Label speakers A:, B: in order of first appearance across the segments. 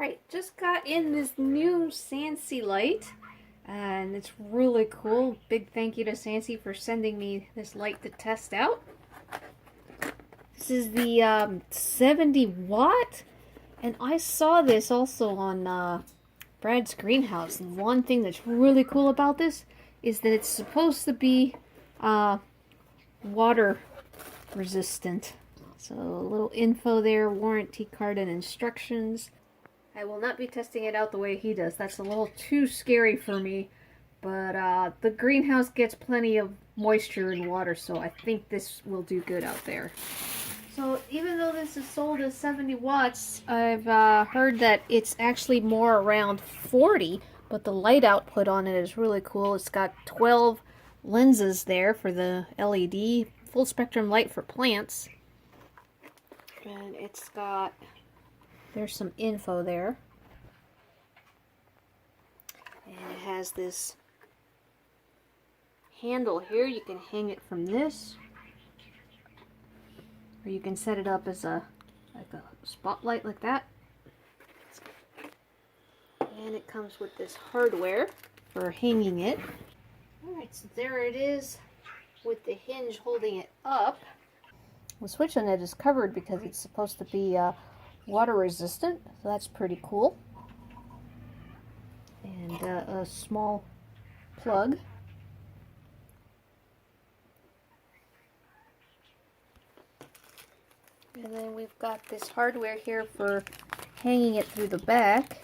A: Alright, just got in this new Sansi light, and it's really cool. Big thank you to Sansi for sending me this light to test out. This is the 70 watt, and I saw this also on Brad's greenhouse. And one thing that's really cool about this is that it's supposed to be water resistant. So a little info there, warranty card and instructions. I will not be testing it out the way he does. That's a little too scary for me. But the greenhouse gets plenty of moisture and water, so I think this will do good out there. So even though this is sold as 70 watts, I've heard that it's actually more around 40, but the light output on it is really cool. It's got 12 lenses there for the LED, full spectrum light for plants. And it's got... there's some info there. And it has this handle here. You can hang it from this. Or you can set it up as a spotlight like that. And it comes with this hardware for hanging it. Alright, so there it is with the hinge holding it up. The switch on it is covered because it's supposed to be water resistant, so that's pretty cool. And a small plug. And then we've got this hardware here for hanging it through the back.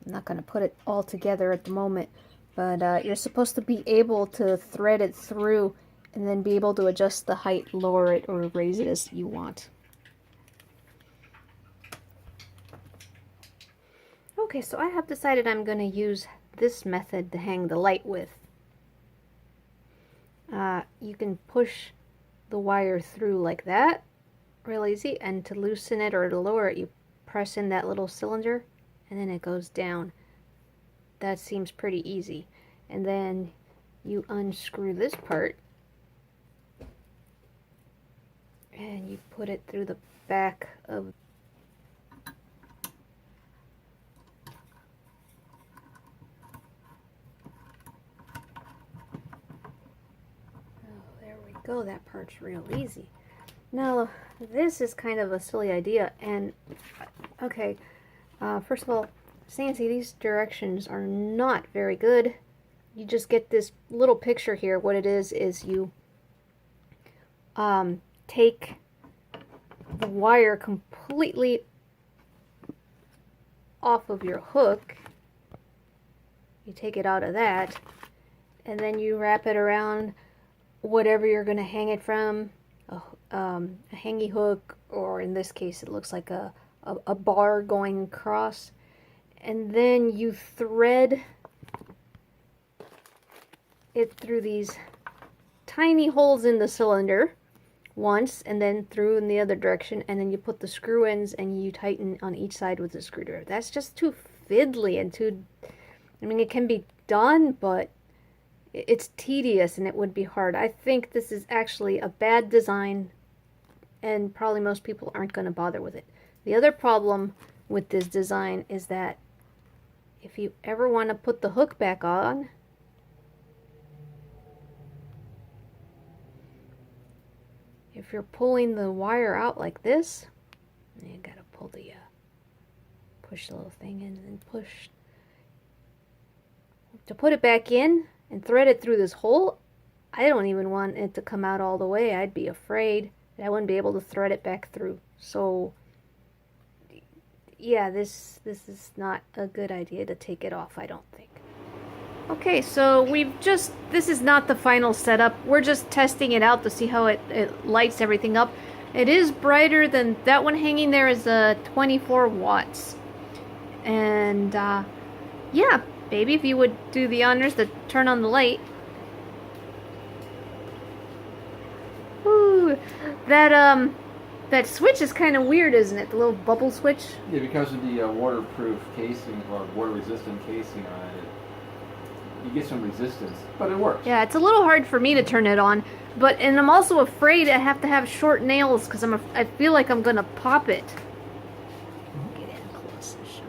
A: I'm not going to put it all together at the moment, but you're supposed to be able to thread it through and then be able to adjust the height, lower it, or raise it as you want. Okay, so I have decided I'm going to use this method to hang the light with. You can push the wire through like that, real easy, and to loosen it or to lower it, you press in that little cylinder, and then it goes down. That seems pretty easy. And then you unscrew this part, and you put it through the back of go. That part's real easy. Now, this is kind of a silly idea, and okay, first of all, Sansi, these directions are not very good. You just get this little picture here. What it is you take the wire completely off of your hook. You take it out of that, and then you wrap it around whatever you're going to hang it from, a hangy hook, or in this case it looks like a bar going across, and then you thread it through these tiny holes in the cylinder once, and then through in the other direction, and then you put the screw ends and you tighten on each side with the screwdriver. That's just too fiddly and too, I mean, it can be done, but it's tedious and it would be hard. I think this is actually a bad design, and probably most people aren't going to bother with it. The other problem with this design is that if you ever want to put the hook back on, if you're pulling the wire out like this, you gotta pull the push the little thing in and then push to put it back in and thread it through this hole. I don't even want it to come out all the way. I'd be afraid that I wouldn't be able to thread it back through. So yeah, this is not a good idea to take it off, I don't think. Okay, so this is not the final setup. We're just testing it out to see how it lights everything up. It is brighter than that one hanging there is 24 watts. And yeah, baby, if you would do the honors to turn on the light. Ooh, that switch is kind of weird, isn't it? The little bubble switch.
B: Yeah, because of the waterproof casing or water-resistant casing on it, you get some resistance, but it works.
A: Yeah, it's a little hard for me to turn it on, and I'm also afraid I have to have short nails because I feel like I'm gonna pop it. Get in close and show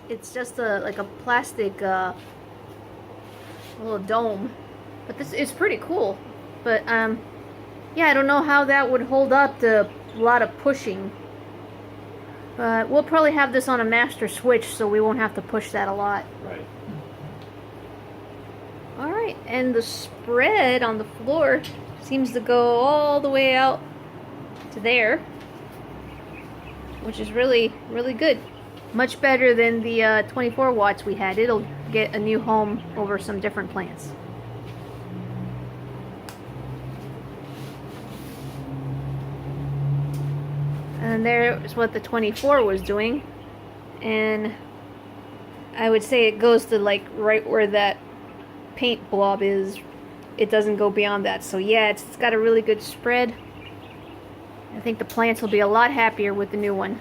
A: you. It's just like a plastic little dome, but this is pretty cool. But yeah, I don't know how that would hold up to a lot of pushing. But we'll probably have this on a master switch, so we won't have to push that a lot.
B: Right.
A: Alright, and the spread on the floor seems to go all the way out to there, which is really, really good. Much better than the 24 watts we had. It'll get a new home over some different plants. And there's what the 24 was doing, and I would say it goes to like right where that paint blob is. It doesn't go beyond that. So yeah, it's got a really good spread. I think the plants will be a lot happier with the new one.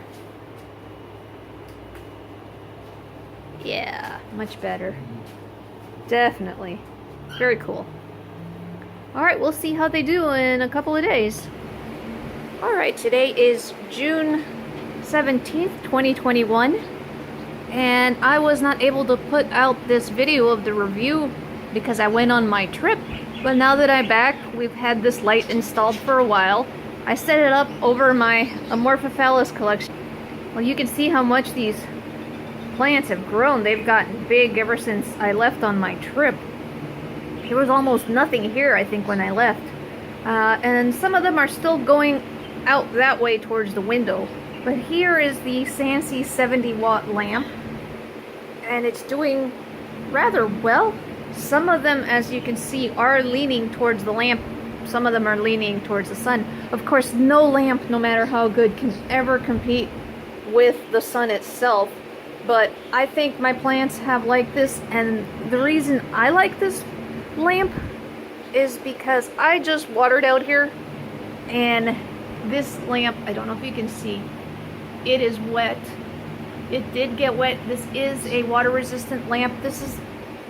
A: Yeah, much better. Definitely. Very cool. Alright, we'll see how they do in a couple of days. Alright, today is June 17th, 2021, and I was not able to put out this video of the review because I went on my trip, but now that I'm back, we've had this light installed for a while. I set it up over my Amorphophallus collection. Well, you can see how much these plants have grown. They've gotten big ever since I left on my trip. There was almost nothing here, I think, when I left. And some of them are still going out that way towards the window. But here is the Sansi 70-watt lamp, and it's doing rather well. Some of them, as you can see, are leaning towards the lamp. Some of them are leaning towards the sun. Of course, no lamp, no matter how good, can ever compete with the sun itself. But I think my plants have liked this, and the reason I like this lamp is because I just watered out here, and this lamp, I don't know if you can see, it is wet. It did get wet. This is a water resistant lamp. This is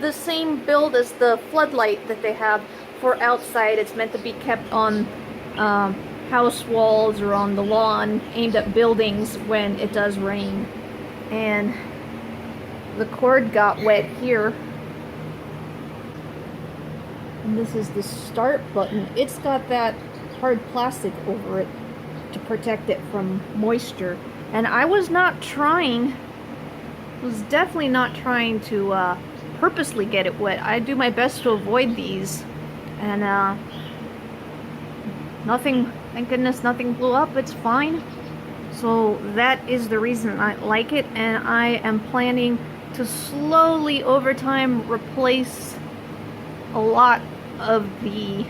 A: the same build as the floodlight that they have for outside. It's meant to be kept on house walls or on the lawn, aimed at buildings when it does rain. And the cord got wet here. And this is the start button. It's got that hard plastic over it to protect it from moisture. And I was definitely not trying to purposely get it wet. I do my best to avoid these. And nothing, thank goodness nothing blew up. It's fine. So that is the reason I like it, and I am planning to slowly over time replace a lot of the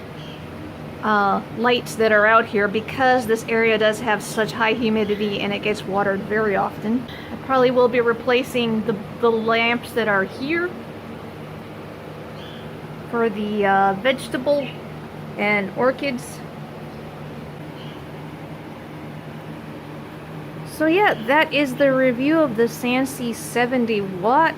A: lights that are out here, because this area does have such high humidity and it gets watered very often. I probably will be replacing the lamps that are here for the vegetable and orchids. So yeah, that is the review of the Sansi 70 watt.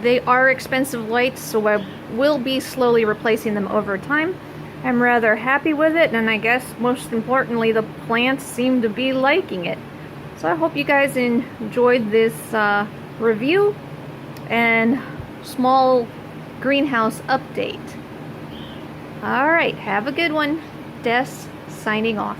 A: They are expensive lights, so I will be slowly replacing them over time. I'm rather happy with it, and I guess most importantly, the plants seem to be liking it. So I hope you guys enjoyed this review and small greenhouse update. Alright, have a good one. Des, signing off.